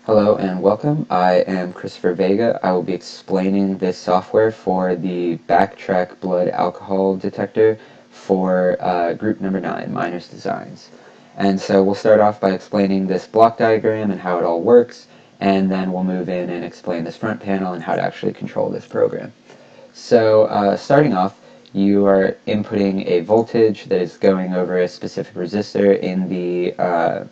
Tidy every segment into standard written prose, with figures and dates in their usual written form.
Hello and welcome. I am Christopher Vega. I will be explaining this software for the BackTrack blood alcohol detector for group number 9, Miners Designs. And so we'll start off by explaining this block diagram and how it all works, and then we'll move in and explain this front panel and how to actually control this program. So starting off, you are inputting a voltage that is going over a specific resistor in the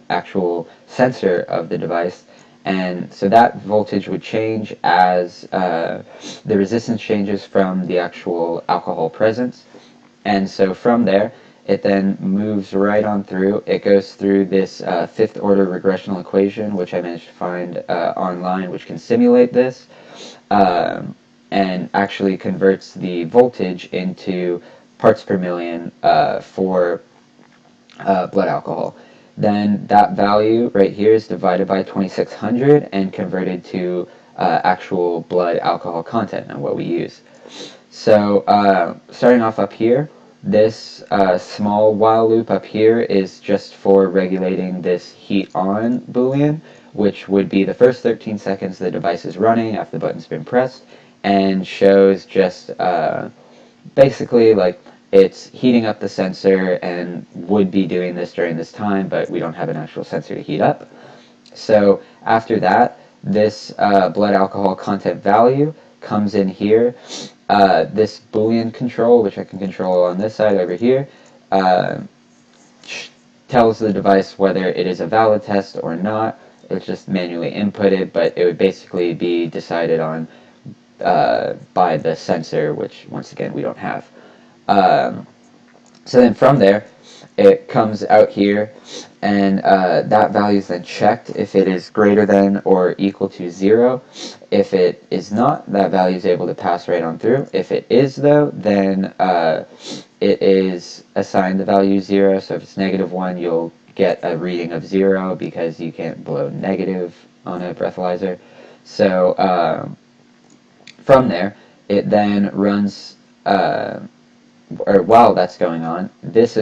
actual sensor of the device, and so that voltage would change as the resistance changes from the actual alcohol presence. And so from there, it then moves right on through. It goes through this fifth order regressional equation, which I managed to find online, which can simulate this. And actually converts the voltage into parts per million for blood alcohol. Then that value right here is divided by 2600 and converted to actual blood alcohol content and what we use. So starting off up here, this small while loop up here is just for regulating this heat on boolean, which would be the first 13 seconds the device is running after the button's been pressed, and shows just basically like it's heating up the sensor and would be doing this during this time, but we don't have an actual sensor to heat up. So after that, this blood alcohol content value comes in here. This Boolean control, which I can control on this side over here, tells the device whether it is a valid test or not. It's just manually inputted, but it would basically be decided on by the sensor, which once again we don't have. So then from there, it comes out here, and that value is then checked if it is greater than or equal to 0. If it is not, that value is able to pass right on through. If it is, though, then it is assigned the value 0. So if it's -1, you'll get a reading of 0 because you can't blow negative on a breathalyzer. So from there, it then runs, or while that's going on, this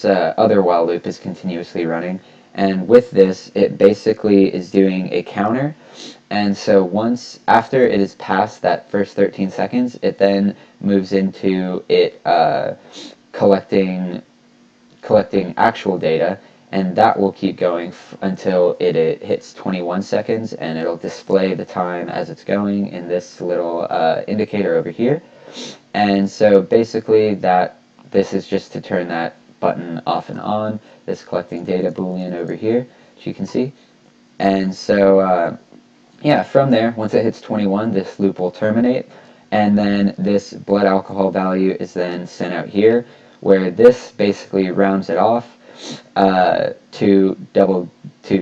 other while loop is continuously running, and with this, it basically is doing a counter. And so once after it is past that first 13 seconds, it then moves into it collecting actual data, and that will keep going until it hits 21 seconds, and it'll display the time as it's going in this little indicator over here. And so basically this is just to turn that button off and on, this collecting data boolean over here, as you can see. And so yeah, from there, once it hits 21, this loop will terminate, and then this blood alcohol value is then sent out here, where this basically rounds it off to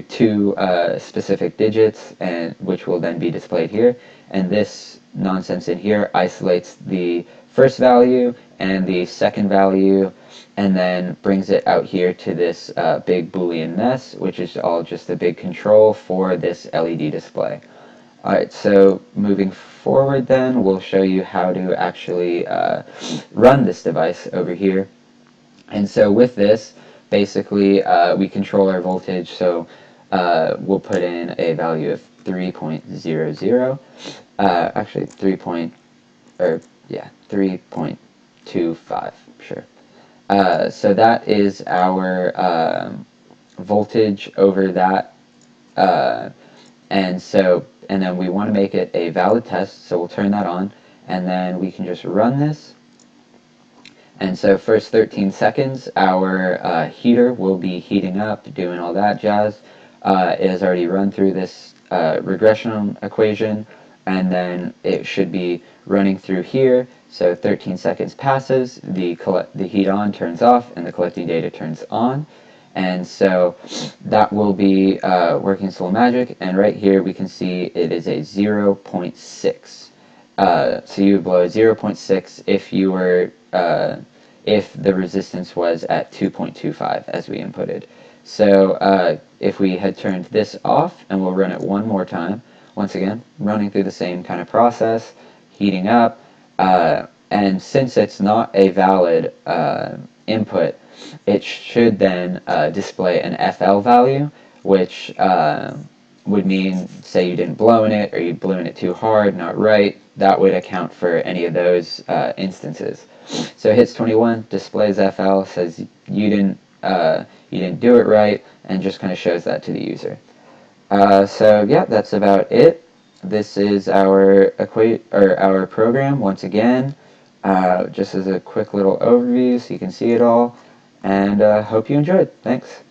two specific digits, and which will then be displayed here. And this nonsense in here isolates the first value and the second value, and then brings it out here to this big Boolean mess, which is all just a big control for this LED display. Alright, so moving forward then, we'll show you how to actually run this device over here. And so with this, basically we control our voltage, so we'll put in a value of 3.00, actually 3.25, sure. So that is our voltage over that, and then we want to make it a valid test, so we'll turn that on, and then we can just run this. And so first 13 seconds, our heater will be heating up, doing all that jazz. It has already run through this regression equation, and then it should be running through here. So 13 seconds passes, the heat on turns off, and the collecting data turns on. And so that will be working its little magic, and right here we can see it is a 0.6. So you would blow 0.6 if you were if the resistance was at 2.25 as we inputted. So if we had turned this off, and we'll run it one more time, once again running through the same kind of process, heating up, and since it's not a valid input, it should then display an FL value, which would mean, say you didn't blow in it, or you blew in it too hard, not right. That would account for any of those instances. So hits 21, displays FL, says you didn't do it right, and just kind of shows that to the user. So yeah, that's about it. This is our our program once again, just as a quick little overview so you can see it all, and hope you enjoyed. Thanks.